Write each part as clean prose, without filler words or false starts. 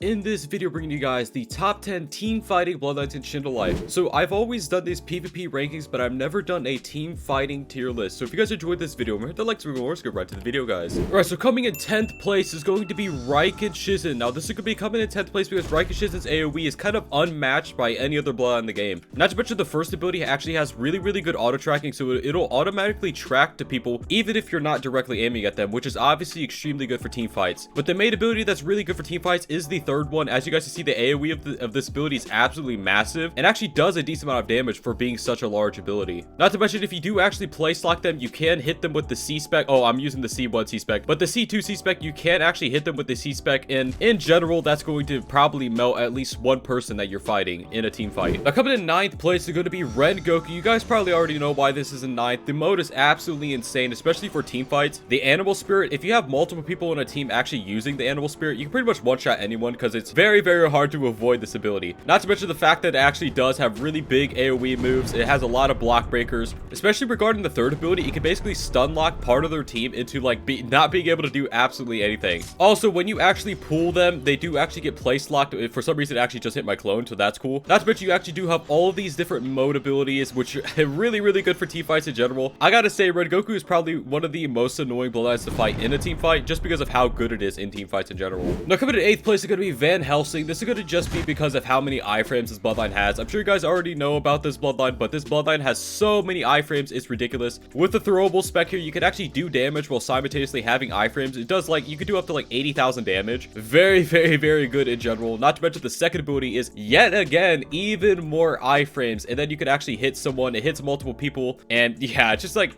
In this video, bringing you guys the top 10 team fighting bloodlines in Shindo Life. So I've always done these PvP rankings, but I've never done a team fighting tier list. So if you guys enjoyed this video, remember to hit the like, subscribe, let's get right to the video, guys. Alright, so coming in 10th place is going to be Raiken Shizen. Now this is going to be coming in 10th place because Raiken Shizen's AoE is kind of unmatched by any other bloodline in the game. Not to mention the first ability actually has really good auto tracking, so it'll automatically track to people even if you're not directly aiming at them, which is obviously extremely good for team fights. But the main ability that's really good for team fights is the third one. As you guys can see, the AoE of this ability is absolutely massive and actually does a decent amount of damage for being such a large ability. Not to mention, if you do actually place lock them, you can hit them with the C spec. Oh, I'm using the C1 C spec, but the C2 C spec, you can actually hit them with the C spec, and in general, that's going to probably melt at least one person that you're fighting in a team fight. Now, coming in 9th place is going to be Rengoku. You guys probably already know why this is in 9th. The mode is absolutely insane, especially for team fights. The animal spirit, if you have multiple people in a team actually using the animal spirit, you can pretty much one-shot anyone because it's very hard to avoid this ability. Not to mention the fact that it actually does have really big AoE moves. It has a lot of block breakers, especially regarding the third ability. It can basically stun lock part of their team into like not being able to do absolutely anything. Also, when you actually pull them, they do actually get place locked. For some reason, it actually just hit my clone, so that's cool. Not to mention, you actually do have all of these different mode abilities, which are really good for team fights in general. I gotta say, Rengoku is probably one of the most annoying bloodlines to fight in a team fight, just because of how good it is in team fights in general. Now, coming to 8th place is going to be Van Helsing. This is going to just be because of how many iframes this bloodline has. I'm sure you guys already know about this bloodline, but this bloodline has so many iframes, it's ridiculous. With the throwable spec here, you can actually do damage while simultaneously having iframes. It does, like, you can do up to like 80,000 damage. Very good in general. Not to mention the second ability is yet again even more iframes, and then you can actually hit someone. It hits multiple people, and yeah, it's just like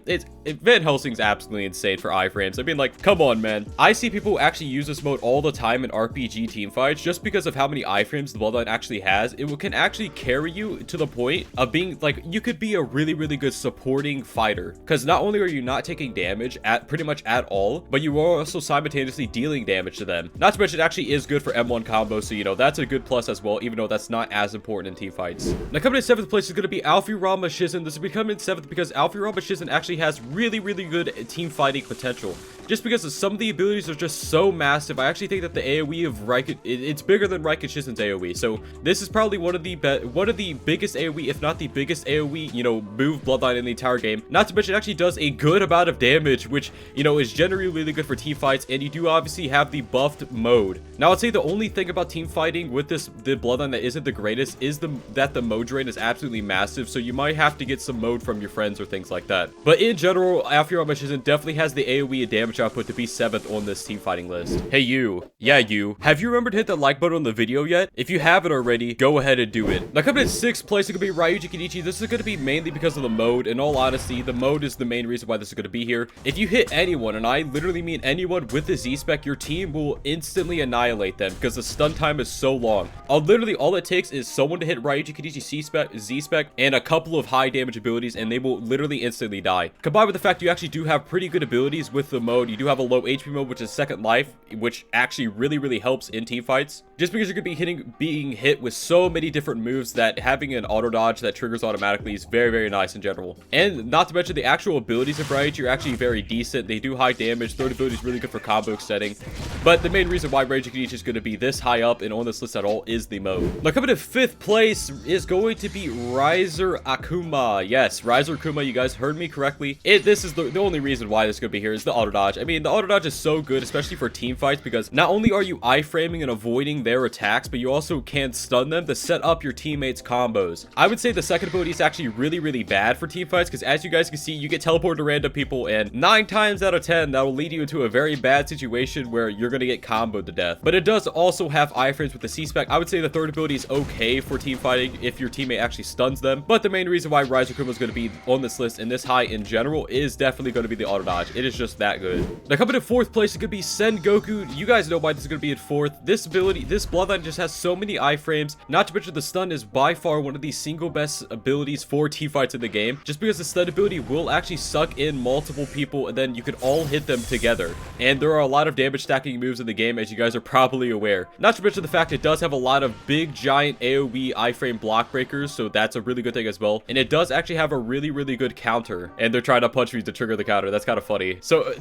Van Helsing's absolutely insane for iframes. I mean, like, come on, man. I see people actually use this mode all the time in RPG team fights just because of how many iframes the bloodline actually has. It can actually carry you to the point of being like, you could be a really good supporting fighter, because not only are you not taking damage at pretty much at all, but you are also simultaneously dealing damage to them. Not to mention, it actually is good for M1 combos, so you know that's a good plus as well, even though that's not as important in team fights. Now, coming in 7th place is going to be Alfirama Shizen. This is becoming 7th because Alfirama Shizen actually has really good team fighting potential, just because of some of the abilities are just so massive. I actually think that the AoE of Raiken, it's bigger than Raiken Shizen's AoE. So this is probably one of the biggest AoE, if not the biggest AoE, you know, move bloodline in the entire game. Not to mention, it actually does a good amount of damage, which, you know, is generally really good for team fights. And you do obviously have the buffed mode. Now, I'd say the only thing about team fighting with the bloodline that isn't the greatest is that the mode drain is absolutely massive. So you might have to get some mode from your friends or things like that. But in general, Alfirama Shizen definitely has the AoE and damage output to be 7th on this team fighting list. Hey, you. Yeah, you. Have you remembered to hit that like button on the video yet? If you haven't already, go ahead and do it. Now, coming in 6th place, it's going to be Ryuji Kenichi. This is going to be mainly because of the mode. In all honesty, the mode is the main reason why this is going to be here. If you hit anyone, and I literally mean anyone with the Z-spec, your team will instantly annihilate them because the stun time is so long. Literally, all it takes is someone to hit Ryuji Kenichi Z-spec, and a couple of high damage abilities, and they will literally instantly die. Combined with the fact you actually do have pretty good abilities with the mode. You do have a low HP mode, which is second life, which actually really helps in team fights, just because you're going to be being hit with so many different moves that having an auto dodge that triggers automatically is very nice in general. And not to mention, the actual abilities of Ryuji are actually very decent. They do high damage. Third ability is really good for combo extending, but the main reason why Ryuji Kenichi is going to be this high up and on this list at all is the mode. Now, coming to 5th place is going to be Riser Akuma. Yes, Riser Akuma, you guys heard me correctly. This is the only reason why this is going to be here is the auto dodge. I mean, the auto dodge is so good, especially for team fights, because not only are you iframing and avoiding their attacks, but you also can stun them to set up your teammates' combos. I would say the second ability is actually really bad for team fights, because as you guys can see, you get teleported to random people, and 9 times out of 10, that will lead you into a very bad situation where you're going to get comboed to death. But it does also have iframes with the C-spec. I would say the third ability is okay for team fighting if your teammate actually stuns them, but the main reason why Riser Akuma is going to be on this list and this high in general is definitely going to be the auto dodge. It is just that good. Now, coming to 4th place, it could be Sengoku. You guys know why this is going to be at 4th. This ability, this bloodline just has so many iframes. Not to mention, the stun is by far one of the single best abilities for team fights in the game, just because the stun ability will actually suck in multiple people, and then you can all hit them together. And there are a lot of damage stacking moves in the game, as you guys are probably aware. Not to mention the fact it does have a lot of big giant AoE iframe block breakers, so that's a really good thing as well. And it does actually have a really good counter, and they're trying to punch me to trigger the counter. That's kind of funny. So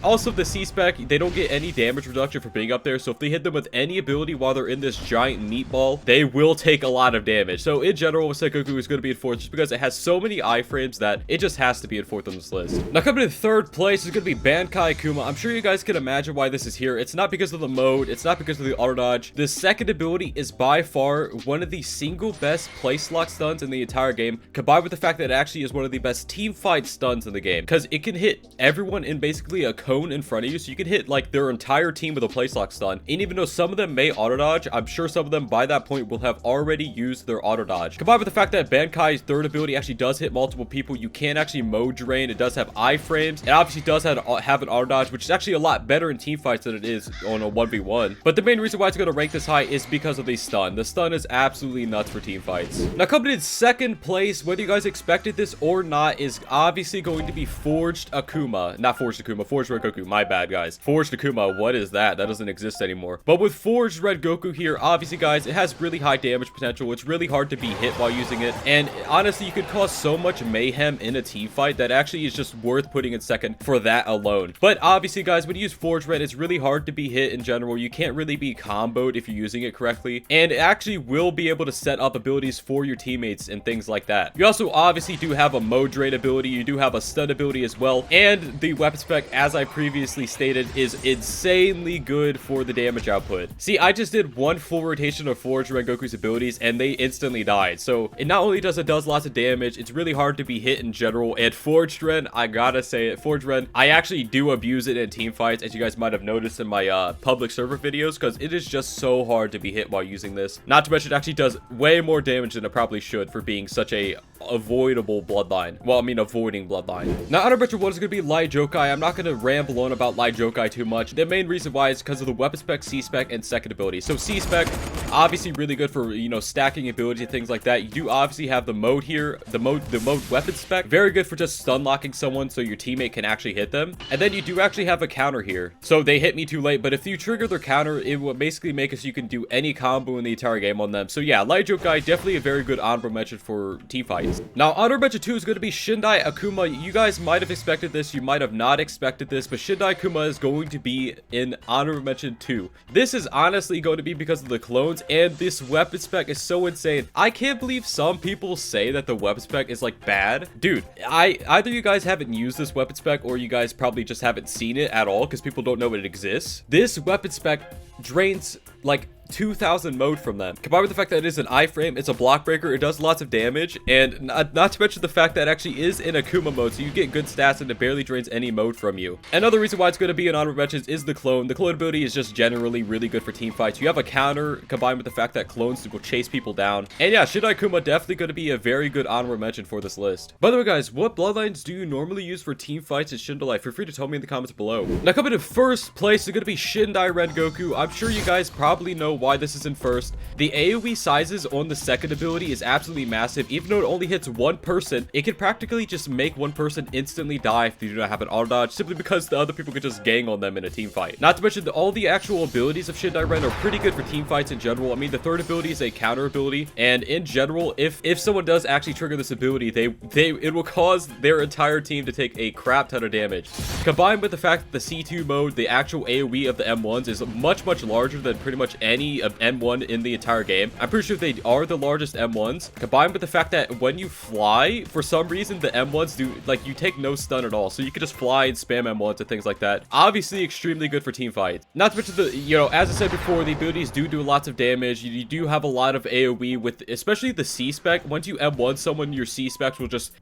also the C-spec, they don't get any damage reduction for being up there, so if they hit them with any any ability while they're in this giant meatball, they will take a lot of damage. So in general, Sunbokuu is going to be in fourth just because it has so many iframes that it just has to be in fourth on this list. Now coming in third place is going to be Bankai Kuma. I'm sure you guys can imagine why this is here. It's not because of the mode. It's not because of the auto dodge. The second ability is by far one of the single best place lock stuns in the entire game, combined with the fact that it actually is one of the best team fight stuns in the game, because it can hit everyone in basically a cone in front of you. So you can hit like their entire team with a place lock stun. And even though some of them may auto dodge, I'm sure some of them by that point will have already used their auto dodge. Combined with the fact that Bankai's third ability actually does hit multiple people, you can actually mode drain. It does have iframes. It obviously does have an auto dodge, which is actually a lot better in team fights than it is on a 1v1. But the main reason why it's going to rank this high is because of the stun. The stun is absolutely nuts for team fights. Now coming in second place, whether you guys expected this or not, is obviously going to be Forged Akuma. Not Forged Akuma, Forged Red Goku. My bad, guys. Forged Akuma, what is that? That doesn't exist anymore. But with Forged Red Goku here, obviously, guys, it has really high damage potential. It's really hard to be hit while using it. And honestly, you could cause so much mayhem in a team fight that actually is just worth putting in second for that alone. But obviously, guys, when you use Forged Red, it's really hard to be hit in general. You can't really be comboed if you're using it correctly. And it actually will be able to set up abilities for your teammates and things like that. You also obviously do have a mode drain ability. You do have a stun ability as well. And the weapon spec, as I previously stated, is insanely good for the damage output. See, I just did one full rotation of Forged Red Goku's abilities and they instantly died. So it not only does lots of damage, it's really hard to be hit in general. And Forged Red, I gotta say it, Forged Red, I actually do abuse it in team fights, as you guys might have noticed in my public server videos, because it is just so hard to be hit while using this. Not to mention it actually does way more damage than it probably should for being such a avoidable bloodline. Well, I mean avoiding bloodline. Now honorable one is going to be Light Jokai. I'm not going to ramble on about Light Jokai too much. The main reason why is because of the weapon spec, C spec, and second ability. So C spec, obviously really good for, you know, stacking ability and things like that. You do obviously have the mode here, the mode weapon spec, very good for just stun locking someone so your teammate can actually hit them. And then you do actually have a counter here. So they hit me too late, but if you trigger their counter, it will basically make it so you can do any combo in the entire game on them. So yeah, Light Jokai, definitely a very good honorable mention for team fights. Now honorable mention 2 is going to be Shindai Akuma. You guys might have expected this, you might have not expected this, but Shindai Akuma is going to be in honorable mention 2. This is honestly going to be because of the clones, and this weapon spec is so insane. I can't believe some people say that the weapon spec is like bad. Dude, either you guys haven't used this weapon spec or you guys probably just haven't seen it at all because people don't know it exists. This weapon spec drains like 2,000 mode from them. Combined with the fact that it is an iframe, it's a block breaker, it does lots of damage, and not to mention the fact that it actually is in Akuma mode, so you get good stats and it barely drains any mode from you. Another reason why it's going to be an honorable mentions is the clone. The clone ability is just generally really good for team fights. You have a counter combined with the fact that clones will chase people down. And yeah, Shindai Akuma definitely going to be a very good honorable mention for this list. By the way, guys, what bloodlines do you normally use for team fights in Shindo Life? Feel free to tell me in the comments below. Now coming in first place is going to be Shindai Red Goku. I'm sure you guys probably know why this is in first. The AoE sizes on the second ability is absolutely massive. Even though it only hits one person, it can practically just make one person instantly die if they do not have an auto dodge, simply because the other people could just gang on them in a team fight. Not to mention that all the actual abilities of Shindai Red are pretty good for team fights in general. I mean, the third ability is a counter ability, and in general, if someone does actually trigger this ability, it will cause their entire team to take a crap ton of damage. Combined with the fact that the C2 mode, the actual AoE of the M1s, is much larger than pretty much any of M1 in the entire game. I'm pretty sure they are the largest M1s. Combined with the fact that when you fly, for some reason, the M1s do, like, you take no stun at all. So you can just fly and spam M1s and things like that. Obviously, extremely good for team fights. Not to mention the, you know, as I said before, the abilities do lots of damage. You do have a lot of AoE with, especially the C spec. Once you M1 someone, your C specs will just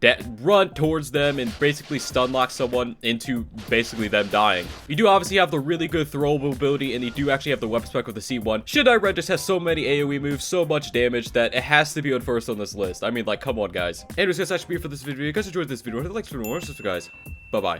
run towards them and basically stun lock someone into basically them dying. You do obviously have the really good throwable ability, and you do actually have the weapon spec with the C1. Shindai Red just has so many AoE moves, so much damage that it has to be on first on this list. I mean, like, come on, guys. Anyways, guys, that's should be it for this video. If you guys enjoyed this video, hit the like, subscribe, guys. Bye-bye.